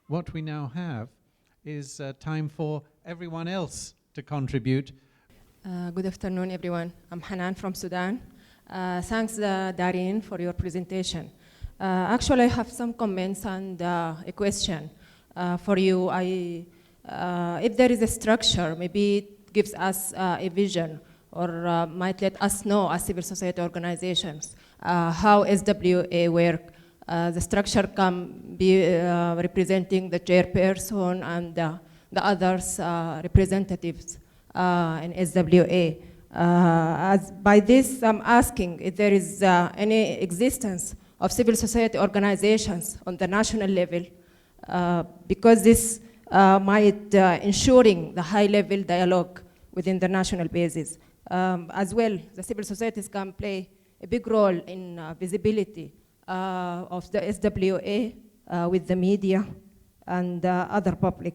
what we now have is time for everyone else to contribute. Good afternoon, everyone. I'm Hanan from Sudan. Thanks, Darine, for your presentation. Actually, I have some comments and a question for you. If there is a structure, maybe it gives us a vision or might let us know as civil society organizations how SWA work. The structure can be representing the chairperson and the others representatives in SWA. By this, I'm asking if there is any existence of civil society organizations on the national level, because this might ensuring the high-level dialogue within the national basis. As well, the civil societies can play a big role in visibility of the SWA with the media and other public,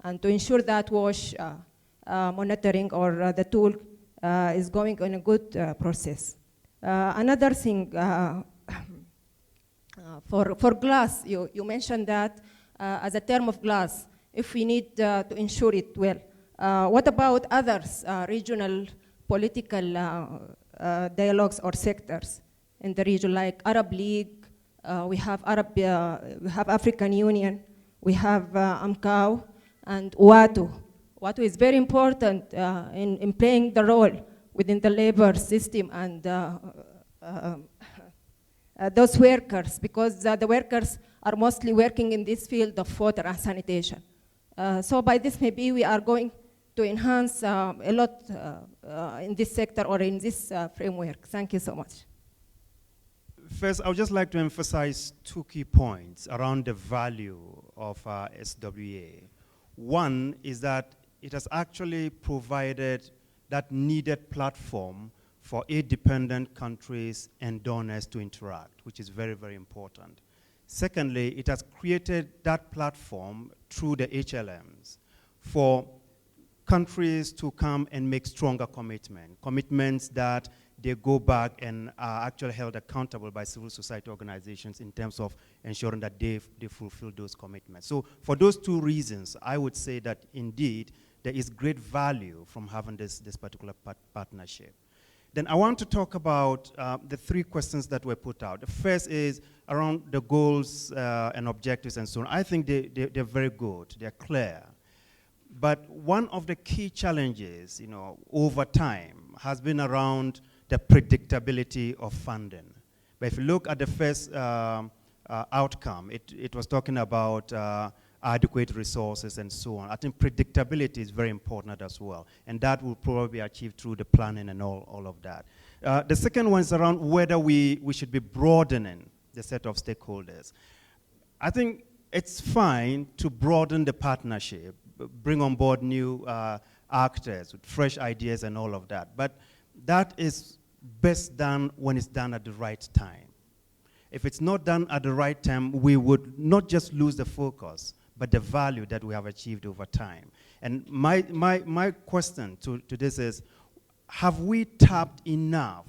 and to ensure that WASH monitoring or the tool is going on a good process. Another thing, for glass, you mentioned that as a term of glass, if we need to ensure it well. What about others, regional political dialogues or sectors in the region, like Arab League, we have African Union, we have AMCAO, and UATU. UATU is very important in playing the role within the labor system and those workers, because the workers are mostly working in this field of water and sanitation. So by this, maybe we are going to enhance a lot in this sector or in this framework. Thank you so much. First, I would just like to emphasize two key points around the value of SWA. One is that it has actually provided that needed platform for aid-dependent countries and donors to interact, which is very, very important. Secondly, it has created that platform through the HLMs for countries to come and make stronger commitments that they go back and are actually held accountable by civil society organizations in terms of ensuring that they fulfill those commitments. So for those two reasons, I would say that indeed there is great value from having this particular partnership. Then I want to talk about the three questions that were put out. The first is around the goals and objectives and so on. I think they're very good, they're clear. But one of the key challenges, over time has been around the predictability of funding. But if you look at the first outcome, it was talking about adequate resources and so on. I think predictability is very important as well, and that will probably be achieved through the planning and all of that. The second one is around whether we should be broadening the set of stakeholders. I think it's fine to broaden the partnership, bring on board new actors with fresh ideas and all of that, but that is best done when it's done at the right time. If it's not done at the right time, we would not just lose the focus, but the value that we have achieved over time. And my question to this is, have we tapped enough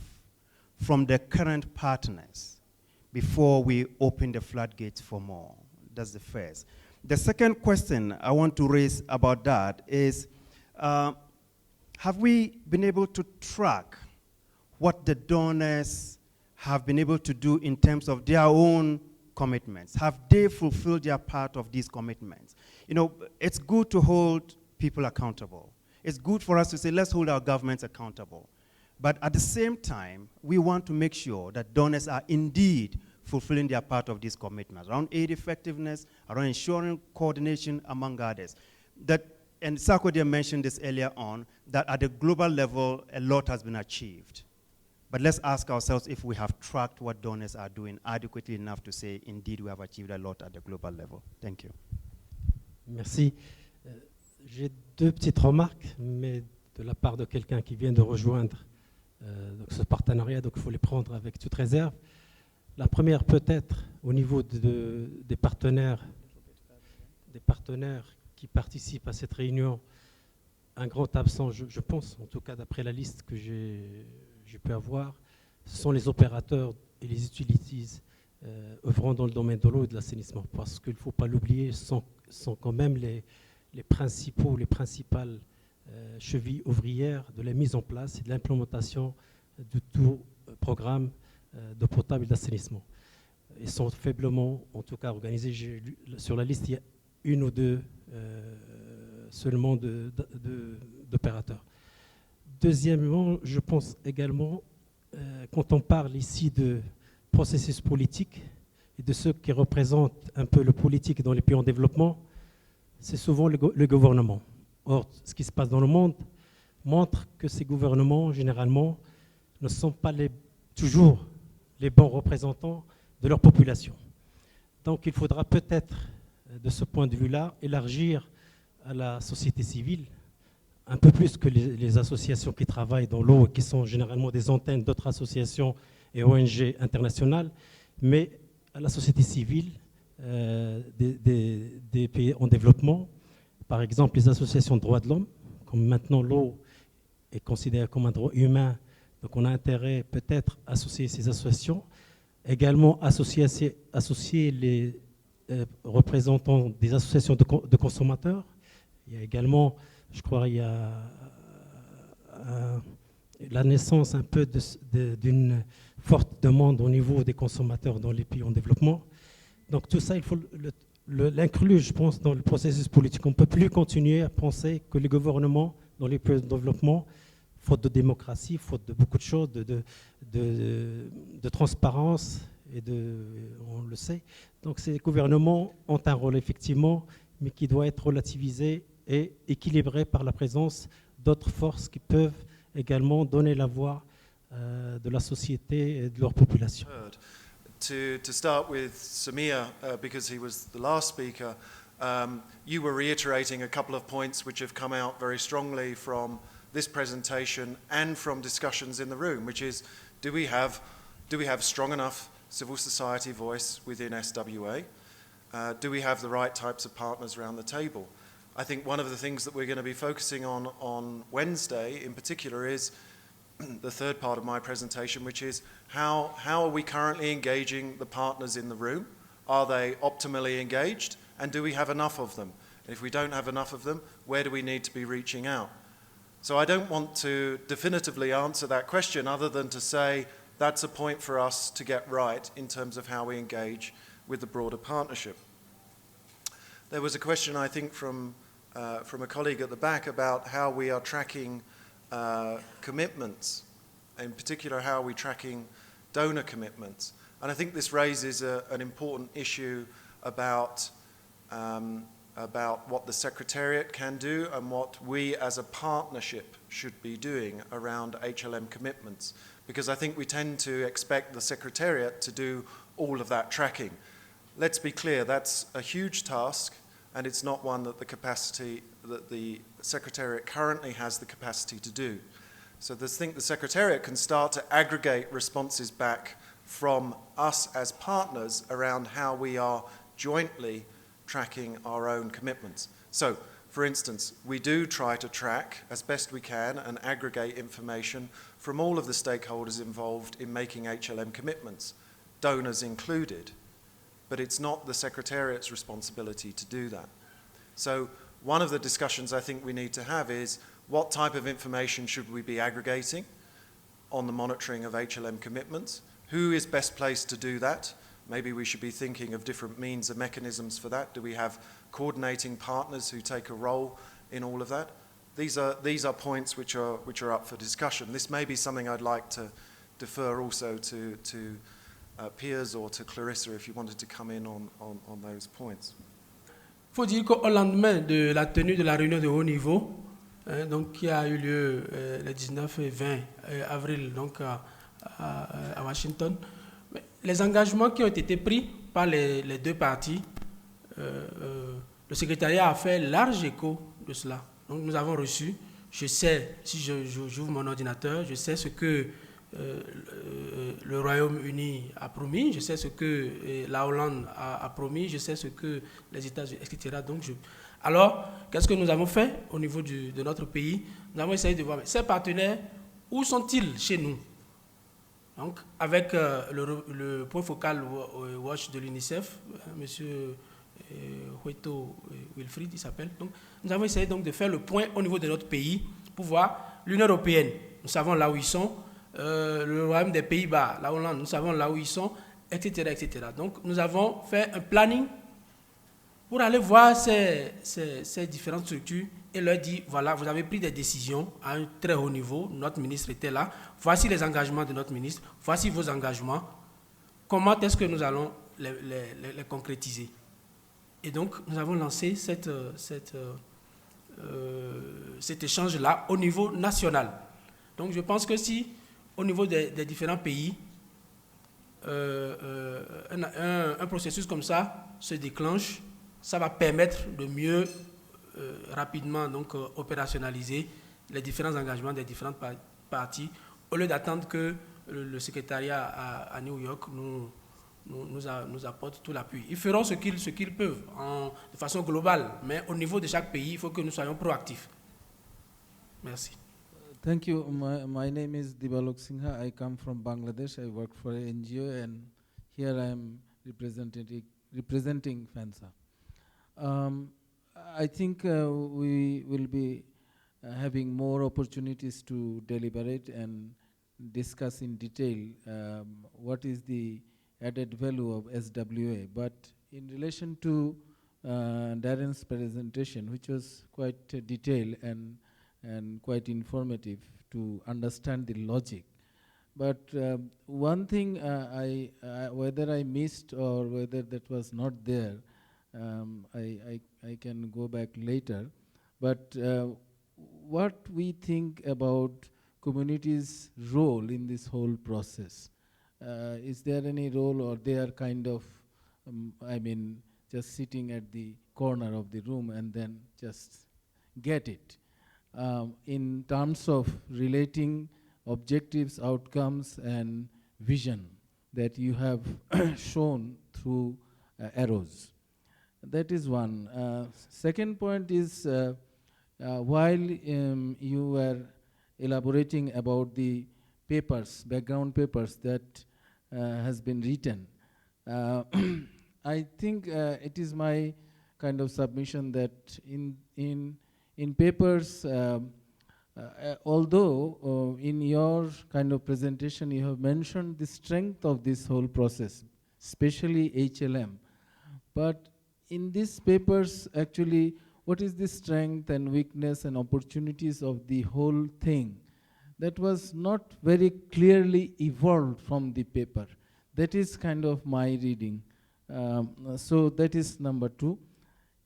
from the current partners before we open the floodgates for more? That's the first. The second question I want to raise about that is, have we been able to track what the donors have been able to do in terms of their own commitments? Have they fulfilled their part of these commitments? It's good to hold people accountable. It's good for us to say, let's hold our governments accountable. But at the same time, we want to make sure that donors are indeed fulfilling their part of these commitments, around aid effectiveness, around ensuring coordination, among others. And Sarkodie mentioned this earlier on, that at the global level, a lot has been achieved. But let's ask ourselves if we have tracked what donors are doing adequately enough to say, indeed, we have achieved a lot at the global level. Thank you. Merci. J'ai deux petites remarques, mais de la part de quelqu'un qui vient de rejoindre donc ce partenariat, donc il faut les prendre avec toute réserve. La première, peut-être, au niveau des partenaires qui participent à cette réunion, un grand absent, je pense, en tout cas d'après la liste que j'ai pu avoir, ce sont les opérateurs et les utilities œuvrant dans le domaine de l'eau et de l'assainissement, parce qu'il ne faut pas l'oublier, sont quand même les principales chevilles ouvrières de la mise en place et de l'implémentation de tout programme d'eau potable et d'assainissement. Ils sont faiblement, en tout cas, organisés. Sur la liste, il y a une ou deux seulement d'opérateurs. Deuxièmement, je pense également, quand on parle ici de processus politique et de ceux qui représentent un peu le politique dans les pays en développement, c'est souvent le gouvernement. Or, ce qui se passe dans le monde montre que ces gouvernements, généralement, ne sont pas toujours les bons représentants de leur population. Donc, il faudra peut-être, de ce point de vue-là, élargir à la société civile, un peu plus que les associations qui travaillent dans l'eau et qui sont généralement des antennes d'autres associations et ONG internationales, mais à la société civile des pays en développement, par exemple les associations de droits de l'homme, comme maintenant l'eau est considérée comme un droit humain, donc on a intérêt peut-être à associer ces associations, également associer les représentants des associations de consommateurs. Il y a également, je crois, il y a la naissance un peu d'une forte demande au niveau des consommateurs dans les pays en développement. Donc tout ça, il faut l'inclure, je pense, dans le processus politique. On ne peut plus continuer à penser que les gouvernements dans les pays en développement, faute de démocratie, faute de beaucoup de choses, de transparence, on le sait. Donc ces gouvernements ont un rôle effectivement, mais qui doit être relativisé et équilibré par la présence d'autres forces qui peuvent également donner la voix de la société et de leur population. To start with Samir, because he was the last speaker, you were reiterating a couple of points which have come out very strongly from this presentation and from discussions in the room, which is, do we have strong enough civil society voice within SWA? Do we have the right types of partners around the table? I think one of the things that we're going to be focusing on Wednesday in particular is the third part of my presentation, which is how are we currently engaging the partners in the room? Are they optimally engaged? And do we have enough of them? And if we don't have enough of them, where do we need to be reaching out? So I don't want to definitively answer that question other than to say that's a point for us to get right in terms of how we engage with the broader partnership. There was a question, I think, from a colleague at the back about how we are tracking commitments, in particular how are we tracking donor commitments. And I think this raises an important issue about what the Secretariat can do and what we as a partnership should be doing around HLM commitments. Because I think we tend to expect the Secretariat to do all of that tracking. Let's be clear, that's a huge task, and it's not one that the Secretariat currently has the capacity to do. So I think the Secretariat can start to aggregate responses back from us as partners around how we are jointly tracking our own commitments. So, for instance, we do try to track as best we can and aggregate information from all of the stakeholders involved in making HLM commitments, donors included. But it's not the Secretariat's responsibility to do that. So one of the discussions I think we need to have is what type of information should we be aggregating on the monitoring of HLM commitments? Who is best placed to do that? Maybe we should be thinking of different means and mechanisms for that. Do we have coordinating partners who take a role in all of that? These are points which are up for discussion. This may be something I'd like to defer also to Piers or to Clarissa if you wanted to come in on those points. Il faut dire qu'au lendemain de la tenue de la réunion de haut niveau, donc, qui a eu lieu le 19 et 20 avril donc, à Washington, les engagements qui ont été pris par les deux parties, le secrétariat a fait large écho de cela. Donc nous avons reçu, je sais, si j'ouvre mon ordinateur, je sais ce que le Royaume-Uni a promis, je sais ce que la Hollande a promis, je sais ce que les États-Unis, etc. Donc alors, qu'est-ce que nous avons fait au niveau de notre pays? Nous avons essayé de voir ces partenaires, où sont-ils chez nous? Donc, avec le point focal Watch de l'UNICEF, monsieur Hueto Wilfried, il s'appelle. Donc, nous avons essayé donc de faire le point au niveau de notre pays pour voir l'Union européenne. Nous savons là où ils sont. Le Royaume des Pays-Bas, la Hollande, nous savons là où ils sont, etc., etc. Donc, nous avons fait un planning pour aller voir ces différentes structures et leur dire, voilà, vous avez pris des décisions à un très haut niveau, notre ministre était là, voici les engagements de notre ministre, voici vos engagements, comment est-ce que nous allons les concrétiser? Et donc, nous avons lancé cet échange-là au niveau national. Donc, je pense que si, au niveau des différents pays, un processus comme ça se déclenche, ça va permettre de mieux, rapidement, donc, opérationnaliser les différents engagements des différentes parties, au lieu d'attendre que le secrétariat à New York nous apporte tout l'appui. Ils feront ce qu'ils peuvent de façon globale, mais au niveau de chaque pays, il faut que nous soyons proactifs. Merci. Thank you. My name is Dibalok Singha. I come from Bangladesh. I work for an NGO, and here I am representing FANSA. I think we will be having more opportunities to deliberate and discuss in detail what is the added value of SWA. But in relation to Darren's presentation, which was quite detailed and quite informative to understand the logic. But one thing whether I missed or whether that was not there, I can go back later. But what we think about communities' role in this whole process? Is there any role, or they are kind of, just sitting at the corner of the room and then just get it? In terms of relating objectives, outcomes, and vision that you have shown through arrows. That is one. Second point is, while you were elaborating about the papers, background papers that has been written, I think it is my kind of submission that in papers, although in your kind of presentation you have mentioned the strength of this whole process, especially HLM, but in these papers actually what is the strength and weakness and opportunities of the whole thing? That was not very clearly evolved from the paper. That is kind of my reading. So that is number two.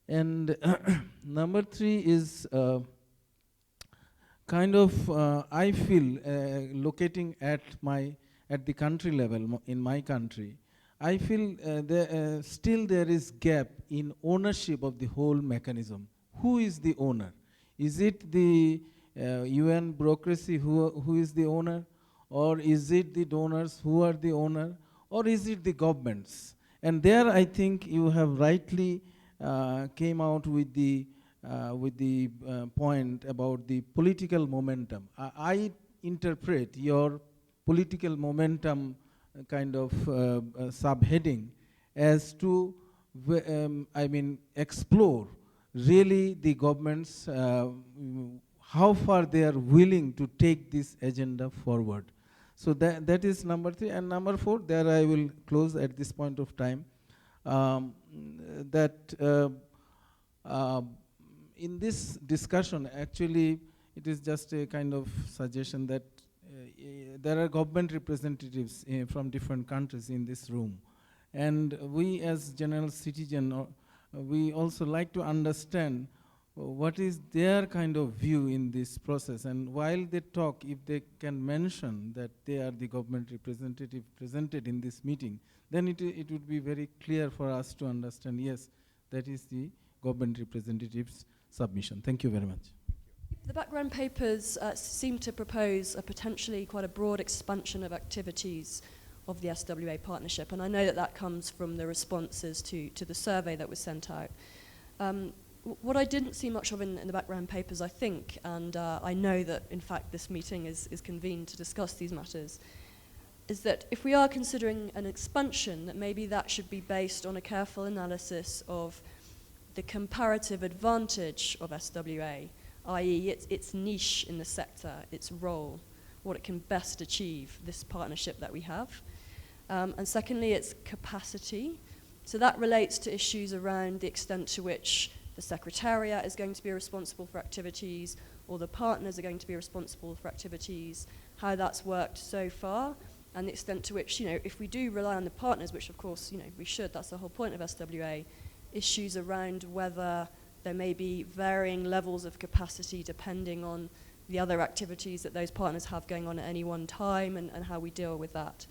And number three is kind of, I feel, locating at the country level, in my country, I feel still there is gap in ownership of the whole mechanism. Who is the owner? Is it the UN bureaucracy who is the owner? Or is it the donors who are the owner? Or is it the governments? And there I think you have rightly came out with the point about the political momentum. I interpret your political momentum kind of subheading as to, explore really the governments, how far they are willing to take this agenda forward. So that is number three. And number four, there I will close at this point of time, that in this discussion, actually, it is just a kind of suggestion that there are government representatives from different countries in this room. And we as general citizen, we also like to understand what is their kind of view in this process. And while they talk, if they can mention that they are the government representative presented in this meeting, then it would be very clear for us to understand, yes, that is the government representative's submission. Thank you very much. The background papers seem to propose a potentially quite a broad expansion of activities of the SWA partnership, and I know that that comes from the responses to the survey that was sent out. What I didn't see much of in the background papers, I think, and I know that in fact this meeting is convened to discuss these matters, is that if we are considering an expansion, that maybe that should be based on a careful analysis of the comparative advantage of SWA, i.e. its niche in the sector, its role, what it can best achieve, this partnership that we have. And secondly, its capacity. So that relates to issues around the extent to which the Secretariat is going to be responsible for activities, or the partners are going to be responsible for activities, how that's worked so far, and the extent to which, if we do rely on the partners, which of course, we should, that's the whole point of SWA, issues around whether there may be varying levels of capacity depending on the other activities that those partners have going on at any one time, and how we deal with that.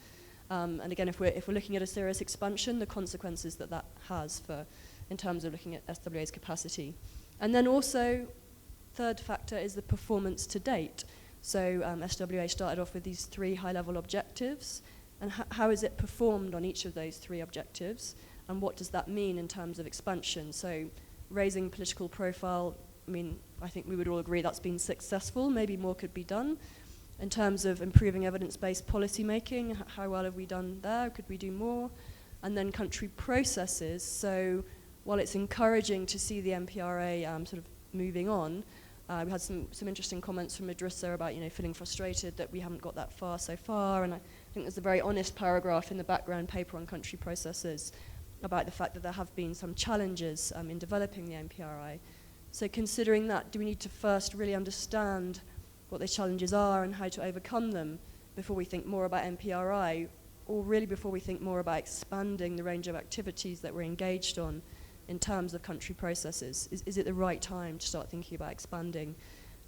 And again, if we're looking at a serious expansion, the consequences that has in terms of looking at SWA's capacity. And then also, third factor is the performance to date. So SWA started off with these 3 high-level objectives, and how is it performed on each of those 3 objectives, and what does that mean in terms of expansion? So raising political profile, I think we would all agree that's been successful, maybe more could be done. In terms of improving evidence-based policy making, how well have we done there? Could we do more? And then country processes. So while it's encouraging to see the MPRA sort of moving on, we had some interesting comments from Idrissa about feeling frustrated that we haven't got that far so far. And I think there's a very honest paragraph in the background paper on country processes about the fact that there have been some challenges in developing the MPRI. So considering that, do we need to first really understand what those challenges are and how to overcome them before we think more about MPRI, or really before we think more about expanding the range of activities that we're engaged on in terms of country processes? Is it the right time to start thinking about expanding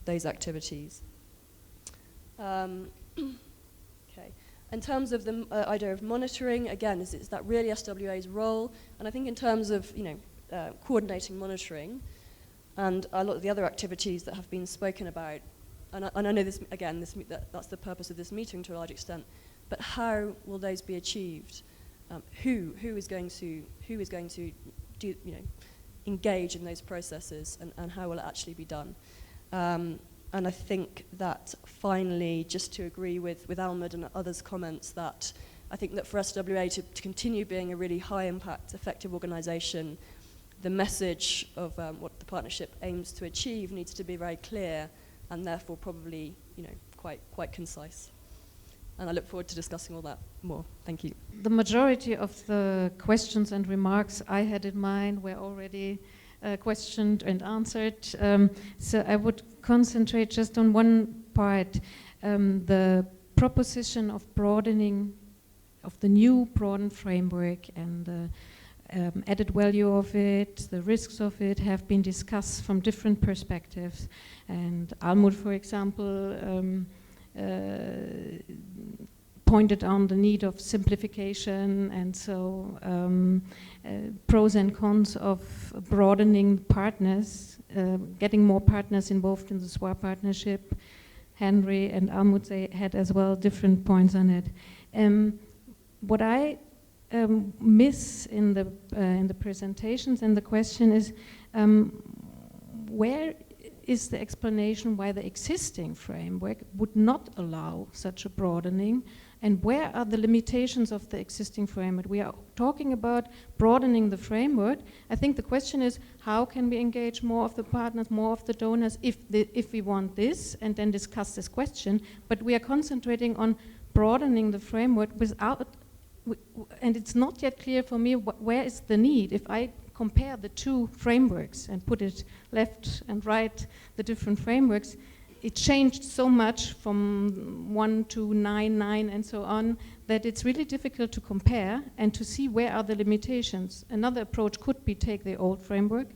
those activities? Okay. In terms of the idea of monitoring, again, is that really SWA's role? And I think in terms of coordinating monitoring and a lot of the other activities that have been spoken about, and I know this, again, that's the purpose of this meeting to a large extent, but how will those be achieved? Who is going to do, engage in those processes, and how will it actually be done? And I think that finally, just to agree with Almud and others' comments, that I think that for SWA to continue being a really high impact, effective organisation, the message of what the partnership aims to achieve needs to be very clear, and therefore probably, quite concise. And I look forward to discussing all that more. Thank you. The majority of the questions and remarks I had in mind were already questioned and answered. So I would concentrate just on one part, the proposition of broadening, of the new broadened framework, and the added value of it, the risks of it have been discussed from different perspectives. And Almud, for example, pointed on the need of simplification, and so pros and cons of broadening partners, getting more partners involved in the SWA partnership. Henry and Almud, they had as well different points on it. What I miss in the presentations and the question is, where is the explanation why the existing framework would not allow such a broadening, and where are the limitations of the existing framework? We are talking about broadening the framework. I think the question is, how can we engage more of the partners, more of the donors, if we want this, and then discuss this question. But we are concentrating on broadening the framework without, and it's not yet clear for me where is the need. If I compare the two frameworks and put it left and right, the different frameworks, it changed so much from 1 to 9.9 and so on, that it's really difficult to compare and to see where are the limitations. Another approach could be take the old framework,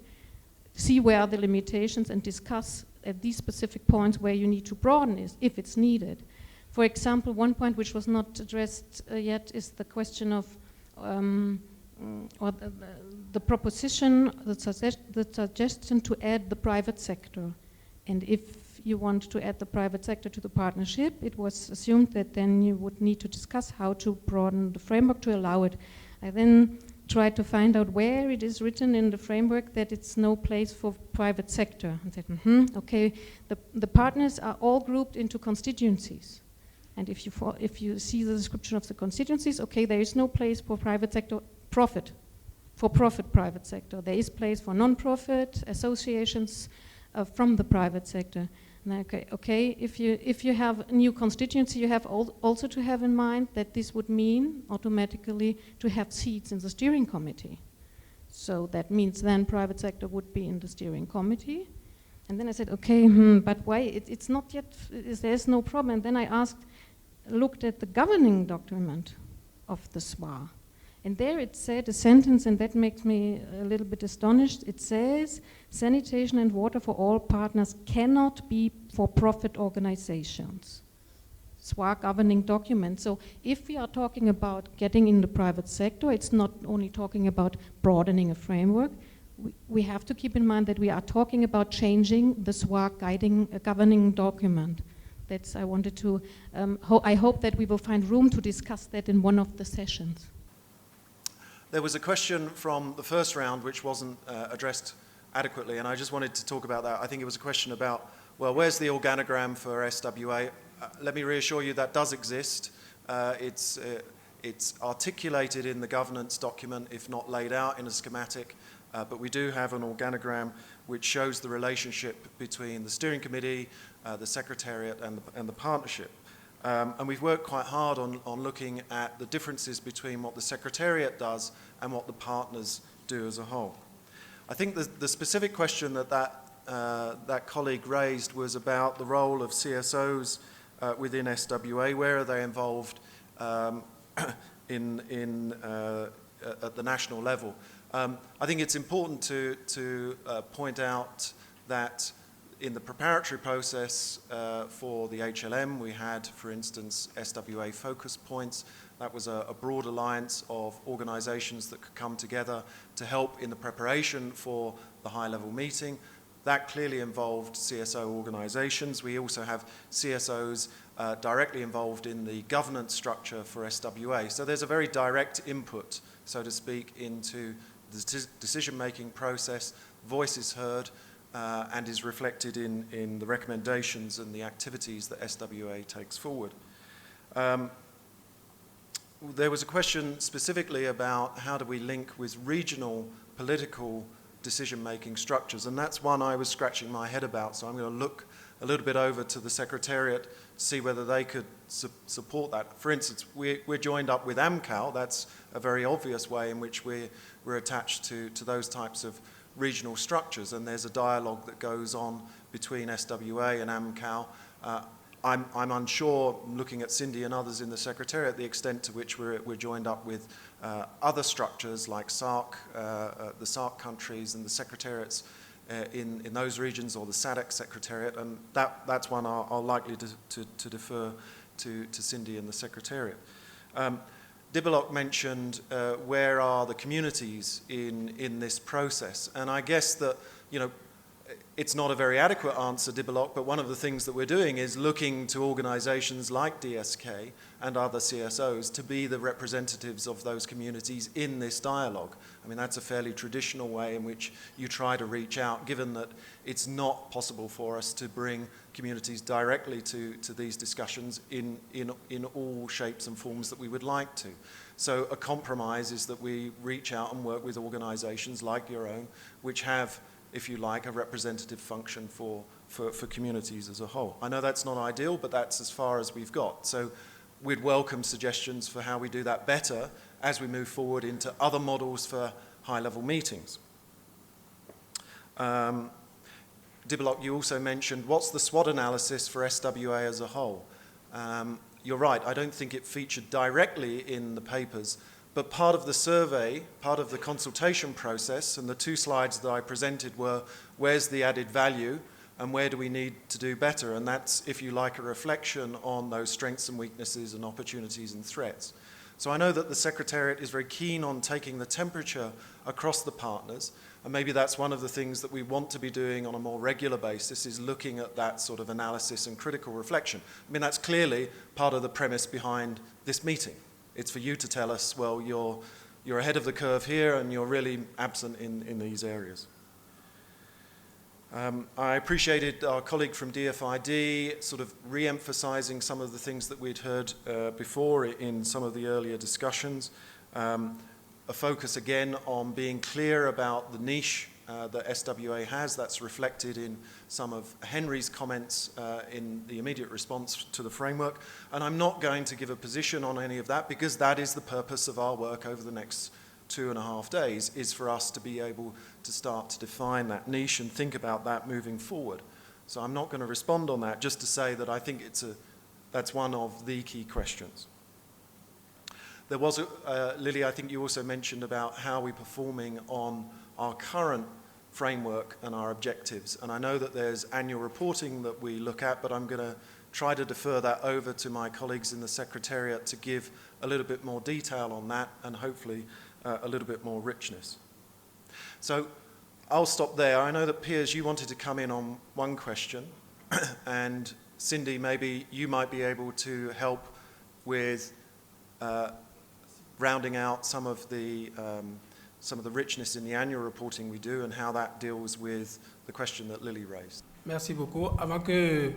see where are the limitations, and discuss at these specific points where you need to broaden it, if it's needed. For example, one point which was not addressed yet is the question of or the proposition, the suggestion to add the private sector. And if you want to add the private sector to the partnership, it was assumed that then you would need to discuss how to broaden the framework to allow it. I then tried to find out where it is written in the framework that it's no place for private sector. And said, okay, the partners are all grouped into constituencies. And if you see the description of the constituencies, okay, there is no place for private sector profit, for-profit private sector. There is place for non-profit associations from the private sector. And okay, if you have a new constituency, you have also to have in mind that this would mean automatically to have seats in the steering committee. So that means then private sector would be in the steering committee. And then I said, okay, but why? It's not yet, there's no problem. And then I looked at the governing document of the SWA. And there it said a sentence, and that makes me a little bit astonished. It says, sanitation and water for all partners cannot be for-profit organizations. SWA governing document. So if we are talking about getting in the private sector, it's not only talking about broadening a framework. We have to keep in mind that we are talking about changing the SWA governing document. I wanted to, I hope that we will find room to discuss that in one of the sessions. There was a question from the first round which wasn't addressed adequately, and I just wanted to talk about that. I think it was a question about, well, where's the organogram for SWA? Let me reassure you that does exist. It's articulated in the governance document, if not laid out in a schematic, but we do have an organogram which shows the relationship between the steering committee, the secretariat, and the partnership. And we've worked quite hard on looking at the differences between what the secretariat does and what the partners do as a whole. I think the specific question that colleague raised was about the role of CSOs within SWA. Where are they involved at the national level? I think it's important to point out that in the preparatory process for the HLM, we had, for instance, SWA focus points. That was a broad alliance of organizations that could come together to help in the preparation for the high-level meeting. That clearly involved CSO organizations. We also have CSOs directly involved in the governance structure for SWA. So there's a very direct input, so to speak, into the decision-making process. Voice is heard and is reflected in the recommendations and the activities that SWA takes forward. There was a question specifically about how do we link with regional political decision-making structures, and that's one I was scratching my head about, so I'm going to look a little bit over to the Secretariat, see whether they could support that. For instance, we're joined up with AMCAL. That's a very obvious way in which we're attached to those types of regional structures, and there's a dialogue that goes on between SWA and AMCAL. I'm unsure, looking at Cindy and others in the Secretariat, the extent to which we're joined up with other structures like SARC, the SARC countries and the Secretariats in those regions, or the SADC Secretariat, and that's one I'll likely to defer to Cindy and the Secretariat. Dibaloc mentioned where are the communities in this process, and I guess that, you know, it's not a very adequate answer, Dibaloc, but one of the things that we're doing is looking to organizations like DSK and other CSOs to be the representatives of those communities in this dialogue. I mean, that's a fairly traditional way in which you try to reach out, given that it's not possible for us to bring communities directly to these discussions in all shapes and forms that we would like to. So a compromise is that we reach out and work with organizations like your own, which have, if you like, a representative function for communities as a whole. I know that's not ideal, but that's as far as we've got. So we'd welcome suggestions for how we do that better as we move forward into other models for high-level meetings. Dibaloc, you also mentioned, what's the SWOT analysis for SWA as a whole? You're right, I don't think it featured directly in the papers, but part of the survey, part of the consultation process, and the two slides that I presented were, where's the added value and where do we need to do better? And that's, if you like, a reflection on those strengths and weaknesses and opportunities and threats. So I know that the Secretariat is very keen on taking the temperature across the partners, and maybe that's one of the things that we want to be doing on a more regular basis, is looking at that sort of analysis and critical reflection. I mean, that's clearly part of the premise behind this meeting. It's for you to tell us, well, you're ahead of the curve here and you're really absent in these areas. I appreciated our colleague from DFID sort of re-emphasizing some of the things that we'd heard before in some of the earlier discussions. A focus again on being clear about the niche that SWA has. That's reflected in some of Henry's comments in the immediate response to the framework. And I'm not going to give a position on any of that because that is the purpose of our work over the next 2.5 days, is for us to be able to start to define that niche and think about that moving forward. So I'm not going to respond on that, just to say that I think that's one of the key questions. There was, Lily, I think you also mentioned about how we're performing on our current framework and our objectives. And I know that there's annual reporting that we look at, but I'm going to try to defer that over to my colleagues in the Secretariat to give a little bit more detail on that and hopefully a little bit more richness. So I'll stop there. I know that Piers, you wanted to come in on one question, and Cindy, maybe you might be able to help with rounding out some of the richness in the annual reporting we do and how that deals with the question that Lily raised. Merci beaucoup. Avant que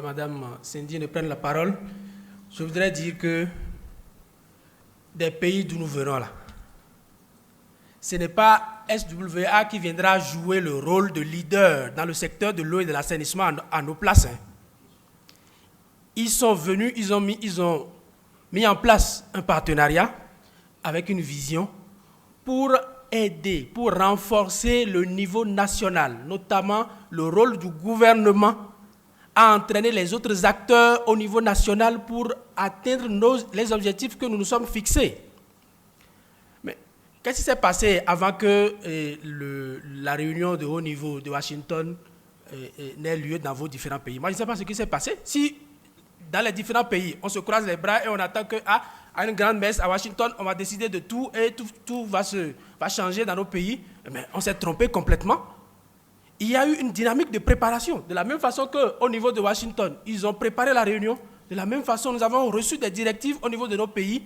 Madame Cindy ne prenne la parole, je voudrais dire que des pays d'où nous venons là, ce n'est pas SWA qui viendra jouer le rôle de leader dans le secteur de l'eau et de l'assainissement à nos places. Hein. Ils sont venus, ils ont mis en place un partenariat avec une vision pour aider, pour renforcer le niveau national, notamment le rôle du gouvernement à entraîner les autres acteurs au niveau national pour atteindre les objectifs que nous nous sommes fixés. Mais qu'est-ce qui s'est passé avant que la réunion de haut niveau de Washington n'ait lieu dans vos différents pays? Moi, je ne sais pas ce qui s'est passé. Si dans les différents pays, on se croise les bras et on attend qu'à une grande messe à Washington, on va décider de tout et tout va changer dans nos pays, mais on s'est trompé complètement. Il y a eu une dynamique de préparation. De la même façon qu'au niveau de Washington, ils ont préparé la réunion, de la même façon, nous avons reçu des directives au niveau de nos pays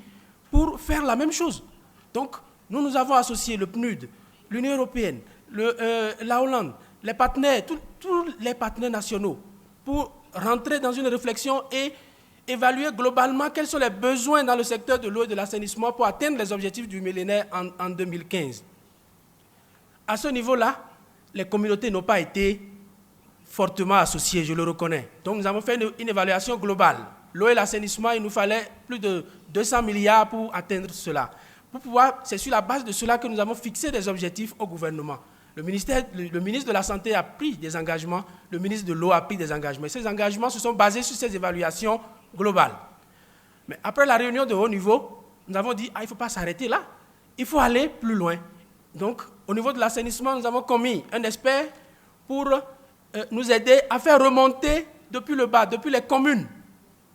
pour faire la même chose. Donc, nous avons associé le PNUD, l'Union européenne, la Hollande, les partenaires, tous les partenaires nationaux, pour rentrer dans une réflexion et évaluer globalement quels sont les besoins dans le secteur de l'eau et de l'assainissement pour atteindre les objectifs du millénaire en 2015. À ce niveau-là, les communautés n'ont pas été fortement associées, je le reconnais. Donc nous avons fait une évaluation globale. L'eau et l'assainissement, il nous fallait plus de 200 milliards pour atteindre cela. C'est sur la base de cela que nous avons fixé des objectifs au gouvernement. Le ministre de la Santé a pris des engagements, le ministre de l'Eau a pris des engagements. Et ces engagements se sont basés sur ces évaluations globales. Mais après la réunion de haut niveau, nous avons dit, il ne faut pas s'arrêter là, il faut aller plus loin. Donc, au niveau de l'assainissement, nous avons commis un expert pour nous aider à faire remonter depuis le bas, depuis les communes,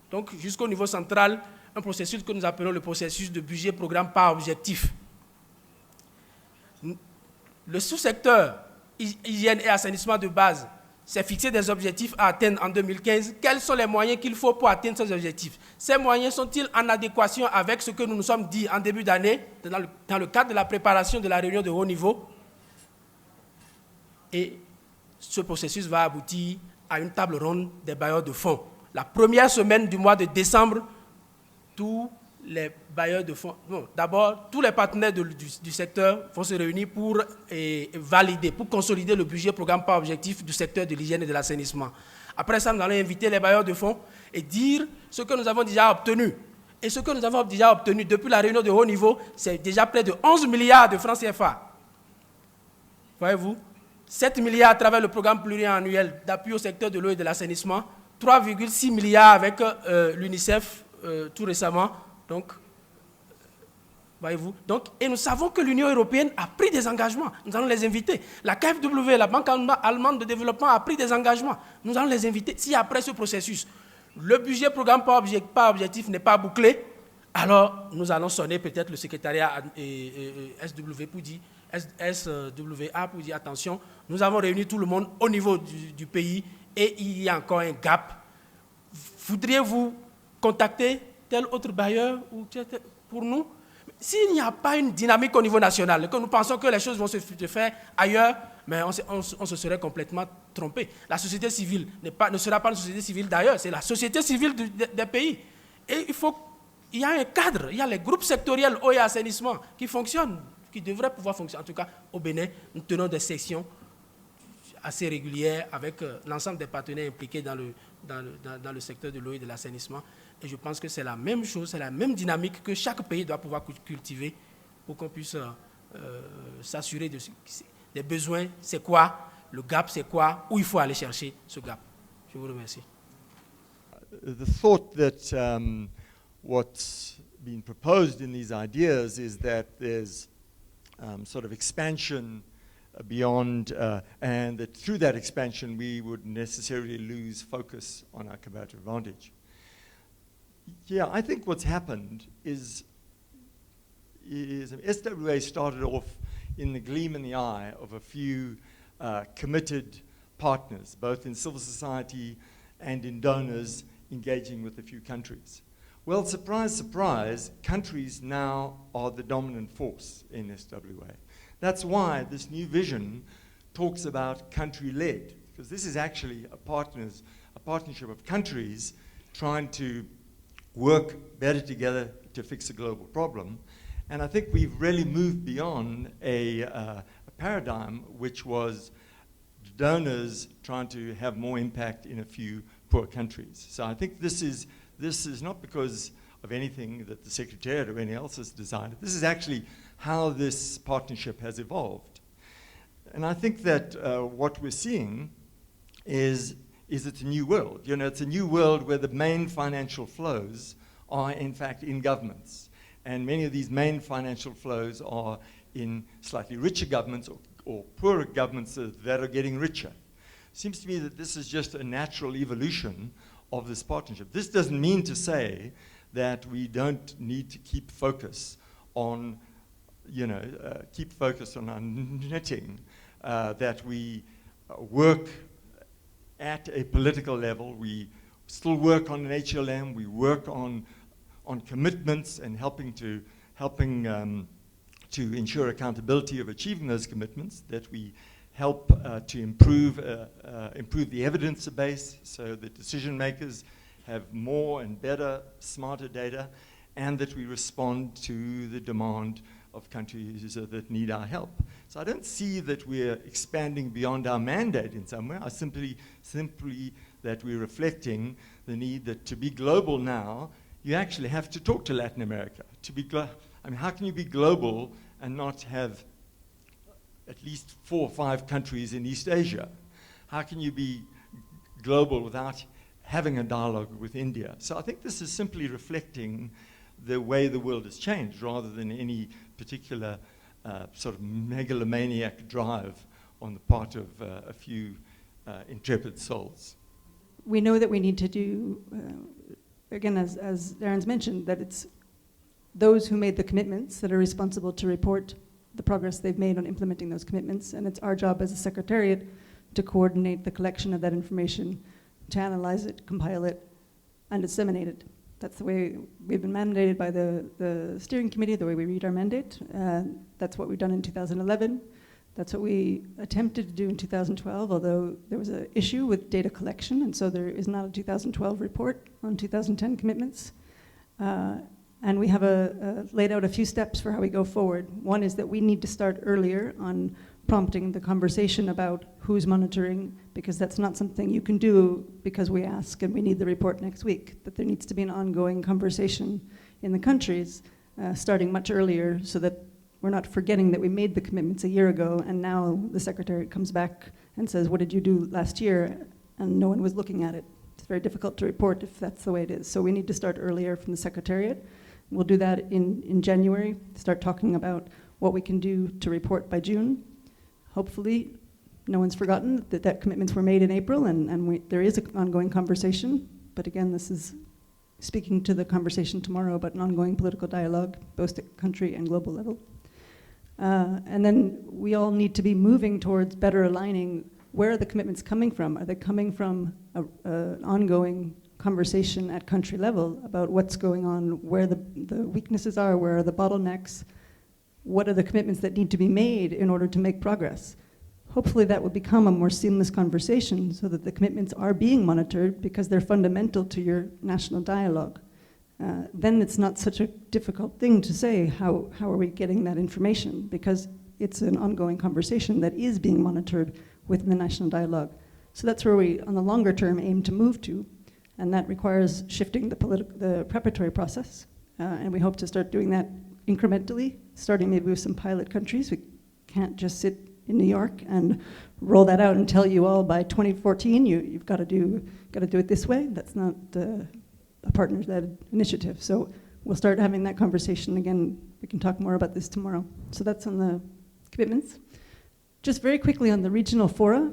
donc jusqu'au niveau central, un processus que nous appelons le processus de budget programme par objectif. Le sous-secteur hygiène et assainissement de base s'est fixé des objectifs à atteindre en 2015. Quels sont les moyens qu'il faut pour atteindre ces objectifs? Ces moyens sont-ils en adéquation avec ce que nous nous sommes dit en début d'année, dans le cadre de la préparation de la réunion de haut niveau? Et ce processus va aboutir à une table ronde des bailleurs de fonds. La première semaine du mois de décembre, tous les bailleurs de fonds, d'abord, tous les partenaires du secteur vont se réunir pour valider, pour consolider le budget programme par objectif du secteur de l'hygiène et de l'assainissement. Après ça, nous allons inviter les bailleurs de fonds et dire ce que nous avons déjà obtenu. Et ce que nous avons déjà obtenu depuis la réunion de haut niveau, c'est déjà près de 11 milliards de francs CFA. Voyez-vous, 7 milliards à travers le programme pluriannuel d'appui au secteur de l'eau et de l'assainissement, 3,6 milliards avec l'UNICEF tout récemment. Donc, voyez-vous. Donc, et nous savons que l'Union européenne a pris des engagements. Nous allons les inviter. La KfW, la Banque allemande de développement, a pris des engagements. Nous allons les inviter. Si après ce processus, le budget programme par objectif n'est pas bouclé, alors nous allons sonner peut-être le secrétariat SWA pour dire attention, nous avons réuni tout le monde au niveau du pays et il y a encore un gap. Voudriez-vous contacter tel autre bailleur ou pour nous? S'il n'y a pas une dynamique au niveau national, que nous pensons que les choses vont se faire ailleurs, mais on se serait complètement trompé. La société civile ne sera pas une société civile d'ailleurs, c'est la société civile des pays. Et il y a un cadre, il y a les groupes sectoriels eau et assainissement qui fonctionnent, qui devraient pouvoir fonctionner. En tout cas, au Bénin, nous tenons des sessions assez régulières avec l'ensemble des partenaires impliqués dans le secteur de l'eau et de l'assainissement. Et je pense que c'est la même chose, c'est la même dynamique que chaque pays doit pouvoir cultiver pour qu'on puisse s'assurer des besoins. C'est quoi? Le gap, c'est quoi? Où il faut aller chercher ce gap? Je vous remercie. The thought that what's been proposed in these ideas is that there's sort of expansion beyond, and that through that expansion we would necessarily lose focus on our comparative advantage. Yeah, I think what's happened is SWA started off in the gleam in the eye of a few committed partners, both in civil society and in donors engaging with a few countries. Well, surprise, surprise, countries now are the dominant force in SWA. That's why this new vision talks about country-led, because this is actually a partnership of countries trying to work better together to fix a global problem. And I think we've really moved beyond a paradigm which was donors trying to have more impact in a few poor countries. So I think this is not because of anything that the Secretariat or anyone else has decided. This is actually how this partnership has evolved. And I think that what we're seeing is it's a new world. You know, it's a new world where the main financial flows are in fact in governments. And many of these main financial flows are in slightly richer governments or poorer governments that are getting richer. Seems to me that this is just a natural evolution of this partnership. This doesn't mean to say that we don't need to keep focus on, keep focus on our knitting, that we work at a political level. We still work on an HLM. We work on commitments and helping to ensure accountability of achieving those commitments, that we help to improve the evidence base so that decision makers have more and better, smarter data, and that we respond to the demand of countries that need our help. So I don't see that we're expanding beyond our mandate in some way. I simply that we're reflecting the need that to be global now, you actually have to talk to Latin America. How can you be global and not have at least 4 or 5 countries in East Asia? How can you be global without having a dialogue with India? So I think this is simply reflecting the way the world has changed rather than any particular sort of megalomaniac drive on the part of a few intrepid souls. We know that we need to do, again, as Darren's mentioned, that it's those who made the commitments that are responsible to report the progress they've made on implementing those commitments, and it's our job as a secretariat to coordinate the collection of that information, to analyze it, compile it, and disseminate it. That's the way we've been mandated by the steering committee, the way we read our mandate. That's what we've done in 2011. That's what we attempted to do in 2012, although there was an issue with data collection, and so there is not a 2012 report on 2010 commitments. And we have laid out a few steps for how we go forward. One is that we need to start earlier on prompting the conversation about who's monitoring, because that's not something you can do because we ask and we need the report next week. That there needs to be an ongoing conversation in the countries, starting much earlier, so that we're not forgetting that we made the commitments a year ago and now the Secretariat comes back and says, what did you do last year? And no one was looking at it. It's very difficult to report if that's the way it is. So we need to start earlier from the Secretariat. We'll do that in January, start talking about what we can do to report by June. Hopefully, no one's forgotten that commitments were made in April, and there is an ongoing conversation. But again, this is speaking to the conversation tomorrow about an ongoing political dialogue, both at country and global level. And then we all need to be moving towards better aligning where are the commitments coming from. Are they coming from an ongoing conversation at country level about what's going on, where the weaknesses are, where are the bottlenecks, what are the commitments that need to be made in order to make progress. Hopefully that will become a more seamless conversation so that the commitments are being monitored because they're fundamental to your national dialogue. Then it's not such a difficult thing to say, how are we getting that information? Because it's an ongoing conversation that is being monitored within the national dialogue. So that's where we, on the longer term, aim to move to. And that requires shifting the preparatory process. And we hope to start doing that incrementally, starting maybe with some pilot countries. We can't just sit in New York and roll that out and tell you all by 2014 you've got to do it this way. That's not a partner-led initiative. So we'll start having that conversation again. We can talk more about this tomorrow. So that's on the commitments. Just very quickly on the regional fora,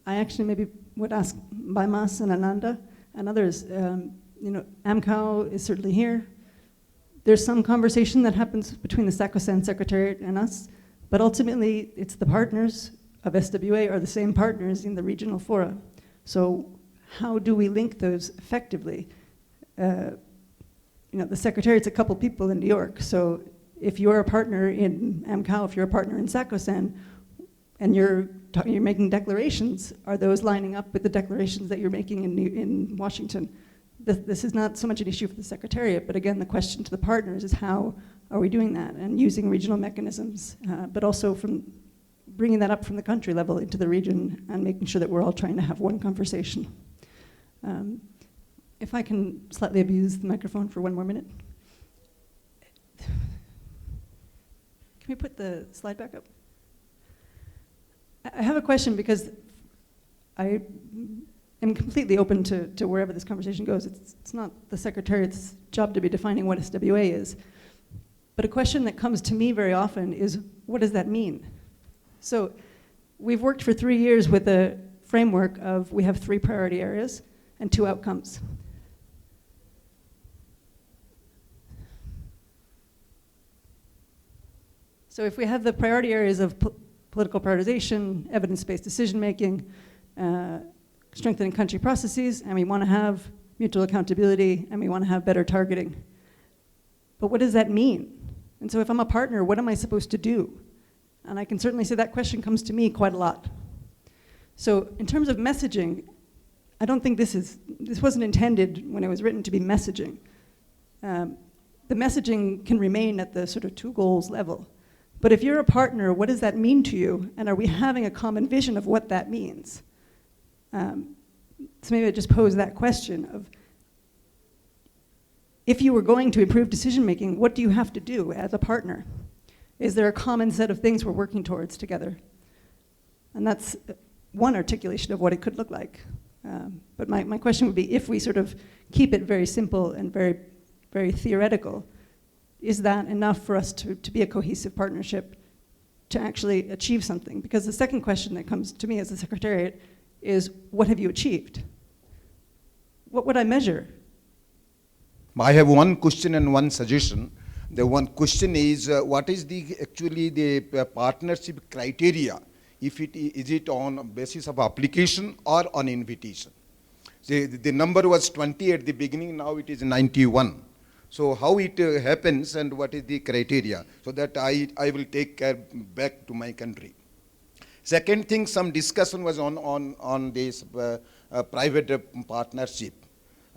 I actually maybe would ask Baimas and Ananda and others. AMCOW is certainly here. There's some conversation that happens between the SACOSAN Secretariat and us, but ultimately it's the partners of SWA are the same partners in the regional fora. So how do we link those effectively? The Secretariat's a couple people in New York, so if you're a partner in AMCOW, if you're a partner in SACOSAN, and you're making declarations, are those lining up with the declarations that you're making in Washington? This is not so much an issue for the Secretariat, but again, the question to the partners is how are we doing that and using regional mechanisms, but also from bringing that up from the country level into the region and making sure that we're all trying to have one conversation. If I can slightly abuse the microphone for one more minute. Can we put the slide back up? I have a question because I am completely open to wherever this conversation goes. It's not the Secretariat's job to be defining what SWA is. But a question that comes to me very often is, what does that mean? So we've worked for 3 years with a framework of we have 3 priority areas and 2 outcomes. So if we have the priority areas of political prioritization, evidence-based decision-making, strengthening country processes, and we want to have mutual accountability, and we want to have better targeting. But what does that mean? And so if I'm a partner, what am I supposed to do? And I can certainly say that question comes to me quite a lot. So in terms of messaging, I don't think this wasn't intended when it was written to be messaging. The messaging can remain at the sort of 2 goals level. But if you're a partner, what does that mean to you? And are we having a common vision of what that means? So maybe I just pose that question of, if you were going to improve decision-making, what do you have to do as a partner? Is there a common set of things we're working towards together? And that's one articulation of what it could look like. But my question would be, if we sort of keep it very simple and very, very theoretical, is that enough for us to be a cohesive partnership to actually achieve something? Because the second question that comes to me as the Secretariat is, what have you achieved? What would I measure? I have one question and one suggestion. The one question is, what is actually the partnership criteria? Is it on basis of application or on invitation? The number was 20 at the beginning, now it is 91. So how it happens and what is the criteria, so that I will take care back to my country. Second thing, some discussion was on this private partnership.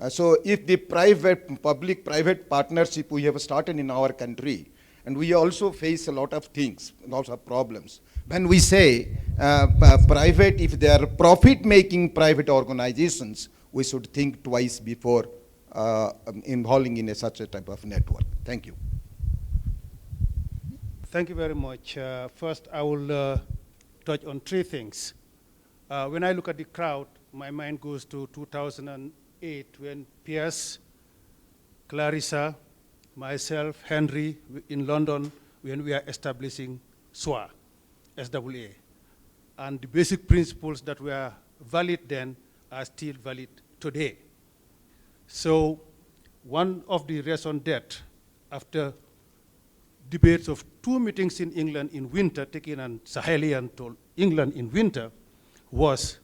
So if the public-private partnership we have started in our country, and we also face a lot of things, lots of problems. When we say private, if they are profit-making private organizations, we should think twice before involving in such a type of network. Thank you. Thank you very much. First, I will touch on 3 things. When I look at the crowd, my mind goes to 2008 when Pierce, Clarissa, myself, Henry, in London, when we are establishing SWA, SWA. And the basic principles that were valid then are still valid today. So one of the reasons that after debates of 2 meetings in England in winter, taking a Sahelian to England in winter, was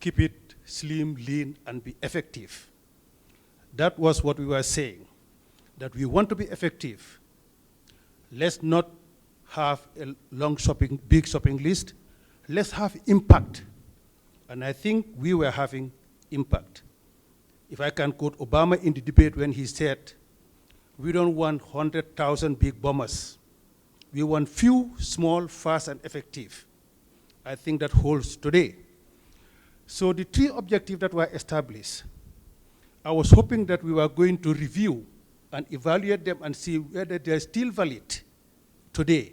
keep it slim, lean, and be effective. That was what we were saying, that we want to be effective. Let's not have a big shopping list. Let's have impact. And I think we were having impact. If I can quote Obama in the debate when he said, we don't want 100,000 big bombers. We want few, small, fast, and effective. I think that holds today. So the three objectives that were established, I was hoping that we were going to review and evaluate them and see whether they're still valid today.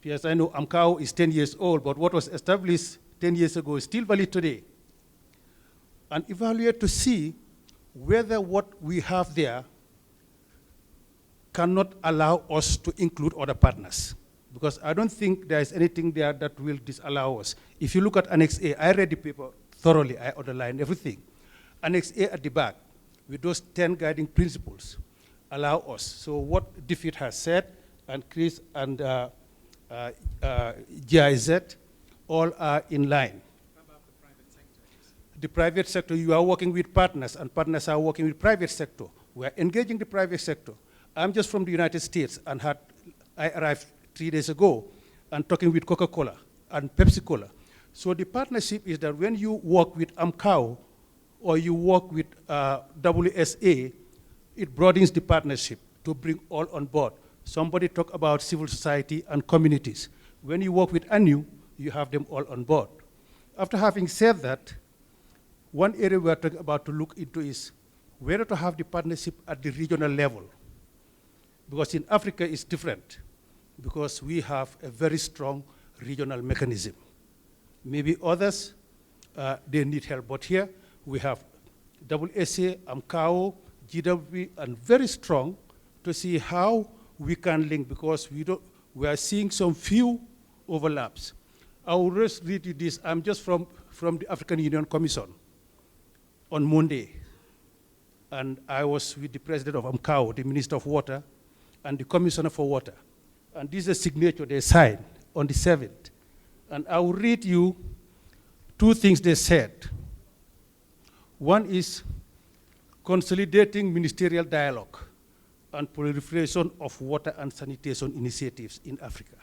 Yes, I know AMCAO is 10 years old, but what was established 10 years ago is still valid today. And evaluate to see whether what we have there cannot allow us to include other partners. Because I don't think there is anything there that will disallow us. If you look at Annex A, I read the paper thoroughly, I underlined everything. Annex A at the back, with those 10 guiding principles, allow us. So what DFID has said, and Chris and GIZ, all are in line. How about the private sector? The private sector, you are working with partners, and partners are working with private sector. We are engaging the private sector. I'm just from the United States, and I arrived 3 days ago, and talking with Coca-Cola and Pepsi-Cola. So the partnership is that when you work with AMCAO, or you work with WSA, it broadens the partnership to bring all on board. Somebody talked about civil society and communities. When you work with ANU, you have them all on board. After having said that, one area we are talking about to look into is whether to have the partnership at the regional level. Because in Africa it's different, because we have a very strong regional mechanism. Maybe others, they need help, but here we have WSA, AMCAO, GWP, and very strong to see how we can link, because we are seeing some few overlaps. I will just read you this. I'm just from the African Union Commission on Monday, and I was with the president of AMCAO, the Minister of Water, and the Commissioner for Water. And this is a signature they signed on the 7th. And I will read you two things they said. One is consolidating ministerial dialogue and proliferation of water and sanitation initiatives in Africa.